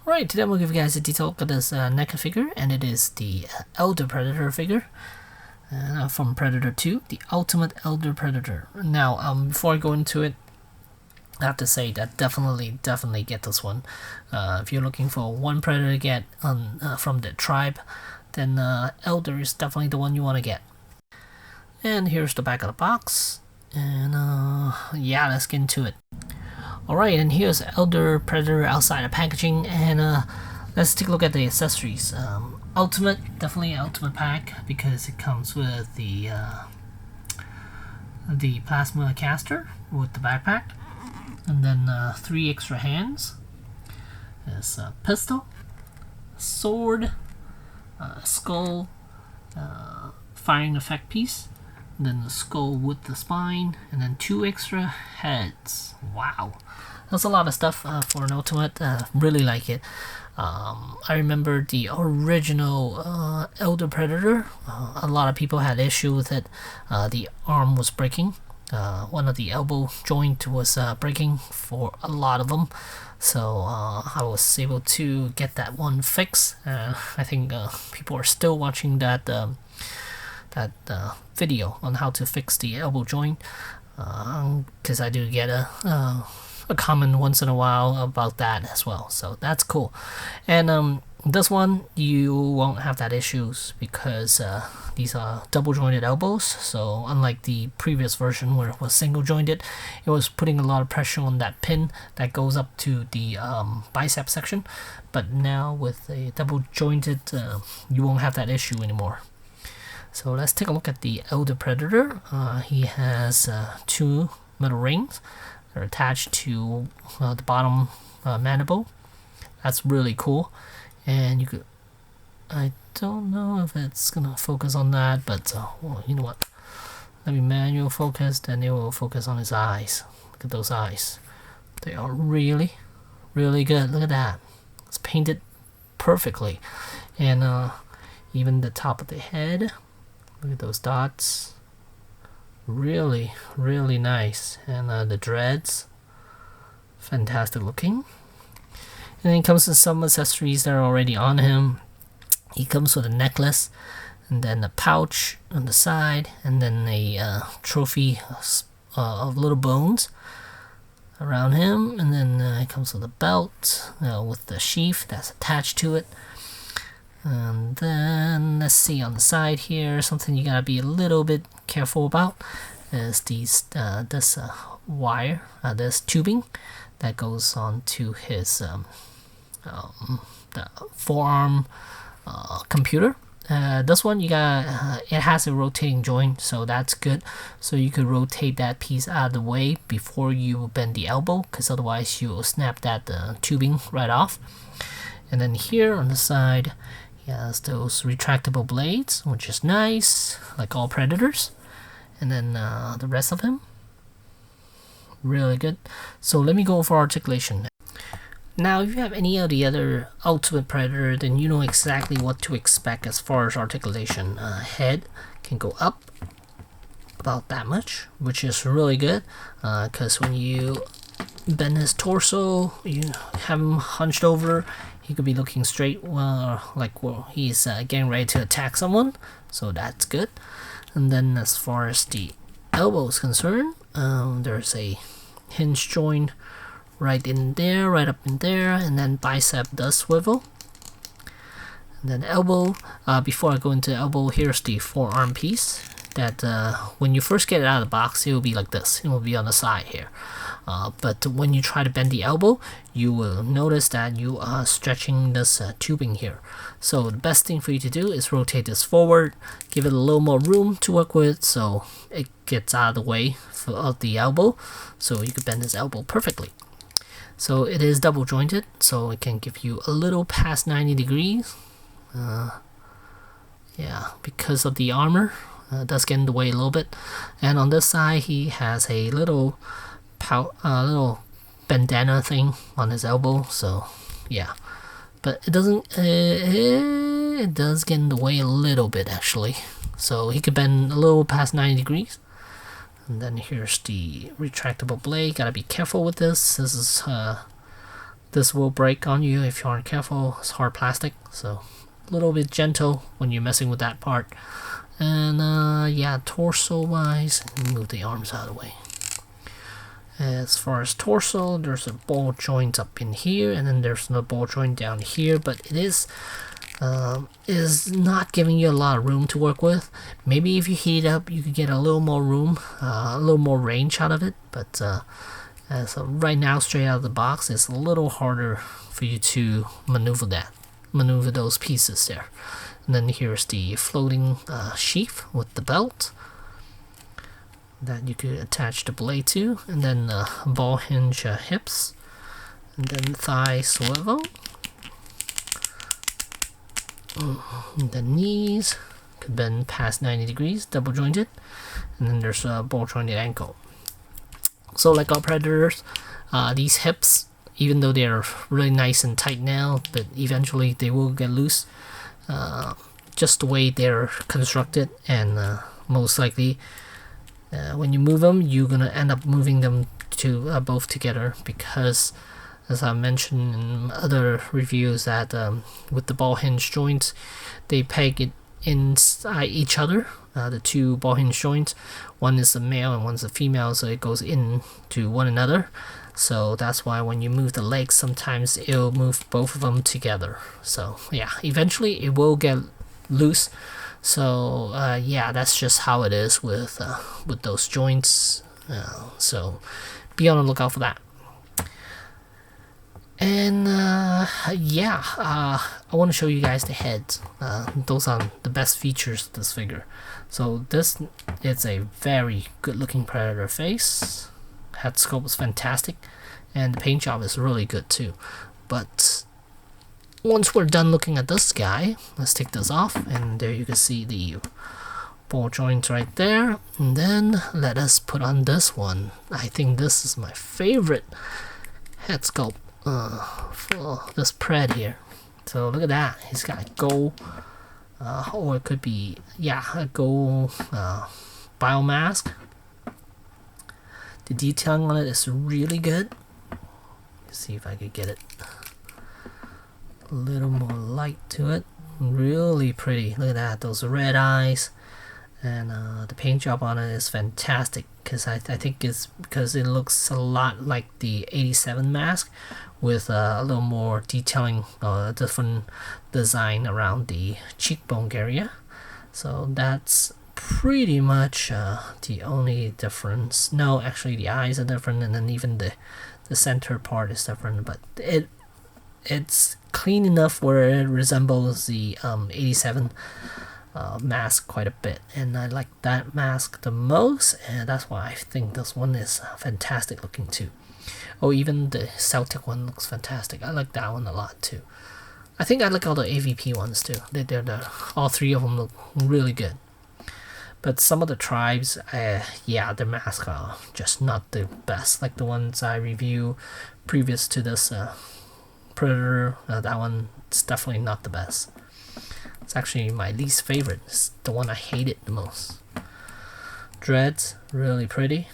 Alright, today I'm going to give you guys a detailed look at this Neca figure, and it is the Elder Predator figure from Predator 2, the Ultimate Elder Predator. Now, before I go into it, I have to say that definitely get this one. If you're looking for one Predator to get from the tribe, then Elder is definitely the one you want to get. And here's the back of the box, and yeah, let's get into it. Alright, and here's Elder Predator outside of packaging, and let's take a look at the accessories. Ultimate, definitely an Ultimate pack, because it comes with the plasma caster with the backpack, and then 3 extra hands. There's a pistol, sword, skull, firing effect piece, and then the skull with the spine, and then 2 extra heads. Wow, that's a lot of stuff for an Ultimate. Really like it. I remember the original Elder Predator. A lot of people had issue with it. The arm was breaking. One of the elbow joint was breaking for a lot of them. So I was able to get that one fixed. I think people are still watching that video on how to fix the elbow joint, because I do get a comment once in a while about that as well, so that's cool. And this one you won't have that issues, because these are double jointed elbows, so unlike the previous version where it was single jointed, it was putting a lot of pressure on that pin that goes up to the bicep section. But now with a double jointed, you won't have that issue anymore. So let's take a look at the Elder Predator. He has 2 metal rings that are attached to the bottom mandible. That's really cool. And you could, I don't know if it's gonna focus on that, but well, you know what? Let me manual focus, then it will focus on his eyes. Look at those eyes. They are really good. Look at that. It's painted perfectly. And even the top of the head. Look at those dots. Really nice. And the dreads, fantastic looking. And then he comes with some accessories that are already on him. He comes with a necklace, and then a pouch on the side, and then a trophy of little bones around him. And then it comes with a belt with the sheath that's attached to it. And then let's see on the side here, something you gotta be a little bit careful about is this wire, this tubing that goes on to his the forearm computer. This one you got it has a rotating joint, so that's good. So you could rotate that piece out of the way before you bend the elbow, because otherwise you will snap that tubing right off. And then here on the side, he has those retractable blades, which is nice, like all Predators. And then the rest of him, really good. So let me go for articulation. Now, if you have any of the other Ultimate Predator, then you know exactly what to expect as far as articulation. Head can go up about that much, which is really good, because when you bend his torso, you have him hunched over, he could be looking straight, like he's getting ready to attack someone, so that's good. And then as far as the elbow is concerned, there's a hinge joint right in there, right up in there, and then bicep does swivel. And then elbow, before I go into elbow, here's the forearm piece that when you first get it out of the box, it will be like this. It will be on the side here. But when you try to bend the elbow, you will notice that you are stretching this tubing here. So the best thing for you to do is rotate this forward, give it a little more room to work with, so it gets out of the way of the elbow, so you can bend this elbow perfectly. So it is double jointed, so it can give you a little past 90 degrees. Yeah, because of the armor, does get in the way a little bit. And on this side, he has a little bandana thing on his elbow, so yeah. But it doesn't, it does get in the way a little bit actually. So he could bend a little past 90 degrees. And then here's the retractable blade. Gotta be careful with this. This is This will break on you if you aren't careful. It's hard plastic, so a little bit gentle when you're messing with that part. And yeah, torso wise, move the arms out of the way. As far as torso, there's a ball joint up in here, and then there's no ball joint down here, but it is not giving you a lot of room to work with. Maybe if you heat it up, you could get a little more room, a little more range out of it, but so right now, straight out of the box, it's a little harder for you to maneuver those pieces there. And then here's the floating sheath with the belt that you could attach the blade to, and then ball hinge hips, and then thigh swivel, and the knees could bend past 90 degrees, double jointed, and then there's a ball jointed ankle. So like our predators, these hips, even though they're really nice and tight now, but eventually they will get loose, just the way they're constructed, and most likely when you move them, you're gonna end up moving them to both together, because as I mentioned in other reviews that with the ball hinge joints, they peg it inside each other. The two ball hinge joints, one is a male and one's a female, so it goes into one another. So that's why when you move the legs, sometimes it'll move both of them together. So yeah, eventually it will get loose. So yeah, that's just how it is with those joints. So be on the lookout for that. And yeah, I want to show you guys the heads. Those are the best features of this figure. So this is a very good looking predator face. Head sculpt is fantastic, and the paint job is really good too. But once we're done looking at this guy, let's take this off, and there you can see the ball joint right there. And then let us put on this one. I think this is my favorite head sculpt for this pred here. So look at that, he's got a gold, or it could be, yeah, a gold biomask. The detailing on it is really good. Let's see if I could get it a little more light to it. Really pretty. Look at that, those red eyes, and the paint job on it is fantastic, because I think it's because it looks a lot like the 87 mask, with a little more detailing, different design around the cheekbone area. So that's pretty much the only difference. No, actually the eyes are different, and then even the center part is different, but it's clean enough where it resembles the 87 mask quite a bit, and I like that mask the most, and that's why I think this one is fantastic looking too. Oh, even the Celtic one looks fantastic. I like that one a lot too. I think I like all the AVP ones too. All three of them look really good. But some of the tribes, yeah, their masks are just not the best. Like the ones I review previous to this Predator, that one is definitely not the best. It's actually my least favorite. It's the one I hated the most. Dreads, really pretty.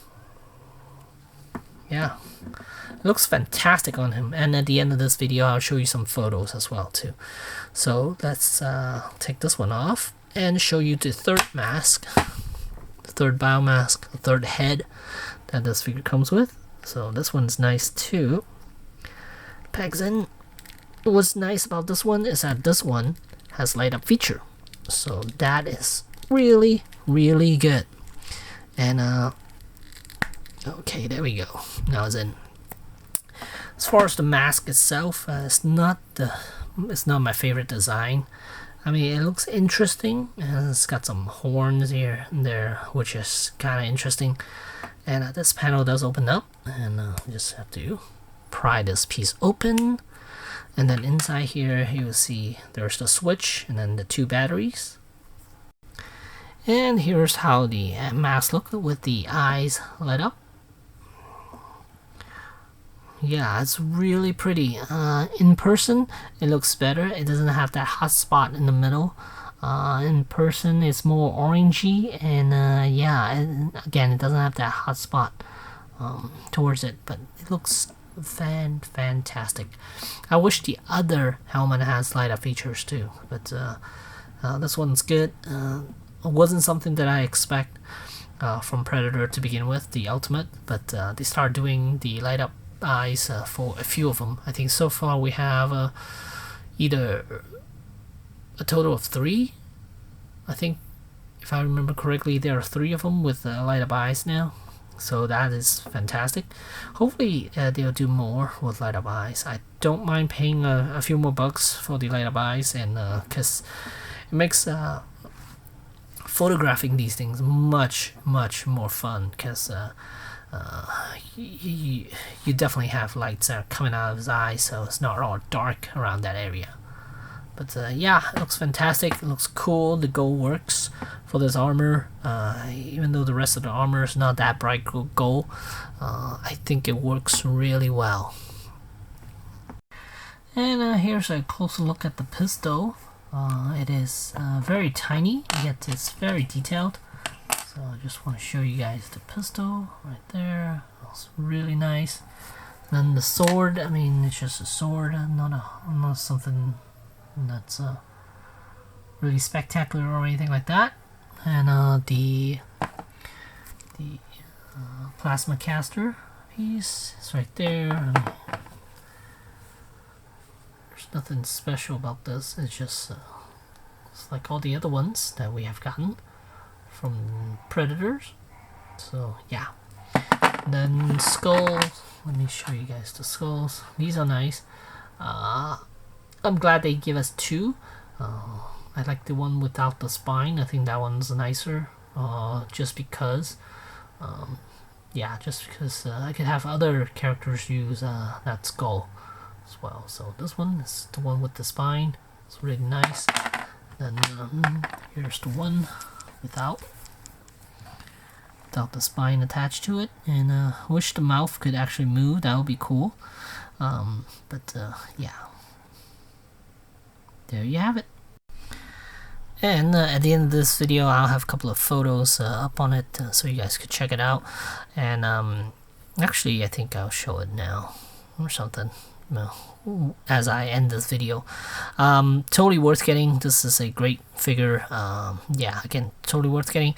Yeah, it looks fantastic on him, and at the end of this video I'll show you some photos as well too. So let's take this one off and show you the third mask, the third biomask, the third head that this figure comes with. So this one's nice too. Pegs in. What's nice about this one is that this one has light up feature, so that is really good. And okay, there we go. Now it's in. As far as the mask itself, it's not my favorite design. I mean, it looks interesting, and it's got some horns here and there, which is kind of interesting. And this panel does open up, and you just have to pry this piece open. And then inside here, you will see there's the switch, and then the two batteries. And here's how the mask looks with the eyes lit up. Yeah, it's really pretty. In person, it looks better. It doesn't have that hot spot in the middle. In person, it's more orangey, and yeah, again, it doesn't have that hot spot towards it, but it looks fantastic. I wish the other helmet has light up features too, but this one's good. It wasn't something that I expect from Predator to begin with, the Ultimate, but they start doing the light up eyes for a few of them. I think so far we have either a total of 3. I think, if I remember correctly, there are 3 of them with light up eyes now. So that is fantastic. Hopefully they'll do more with light up eyes. I don't mind paying a few more bucks for the light up eyes, and because it makes photographing these things much more fun, because you definitely have lights that are coming out of his eyes, so it's not all dark around that area. But yeah, it looks fantastic. It looks cool. The gold works for this armor. Even though the rest of the armor is not that bright gold, I think it works really well. And here's a closer look at the pistol. It is very tiny, yet it's very detailed. So I just want to show you guys the pistol right there. It's really nice. Then the sword, I mean, it's just a sword, not something that's really spectacular or anything like that. And the plasma caster piece is right there. There's nothing special about this. It's just it's like all the other ones that we have gotten from Predators. So yeah. And then skulls. Let me show you guys the skulls. These are nice. I'm glad they give us 2. I like the one without the spine. I think that one's nicer. Just because I could have other characters use that skull as well. So this one is the one with the spine. It's really nice. Then here's the one without the spine attached to it. And I wish the mouth could actually move. That would be cool. But yeah. There you have it. And at the end of this video, I'll have a couple of photos up on it so you guys could check it out. And actually, I think I'll show it now or something as I end this video. Totally worth getting. This is a great figure. Yeah, again, totally worth getting.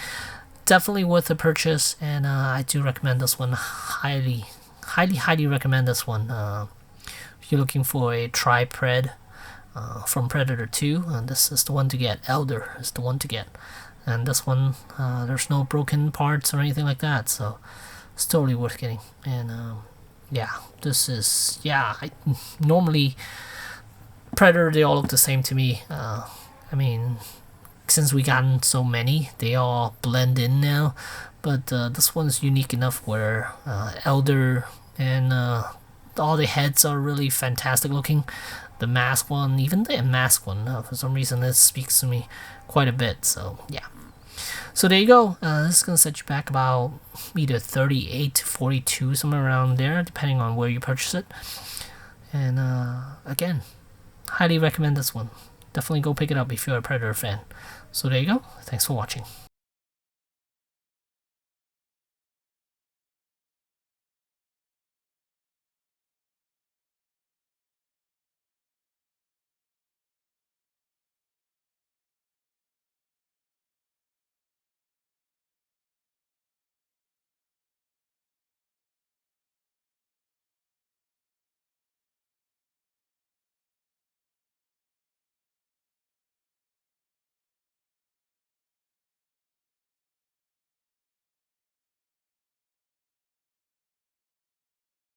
Definitely worth the purchase, and I do recommend this one. Highly recommend this one. If you're looking for a tri-pred from Predator 2, and this is the one to get. Elder is the one to get, and this one there's no broken parts or anything like that, so it's totally worth getting. And yeah, this is, normally Predator, they all look the same to me. I mean, since we gotten so many, they all blend in now, but this one's unique enough where Elder and all the heads are really fantastic looking. The mask one, even the mask one, for some reason this speaks to me quite a bit. So yeah, so there you go. This is gonna set you back about either 38 to 42, somewhere around there, depending on where you purchase it. And again, highly recommend this one. Definitely go pick it up if you're a Predator fan. So there you go. Thanks for watching.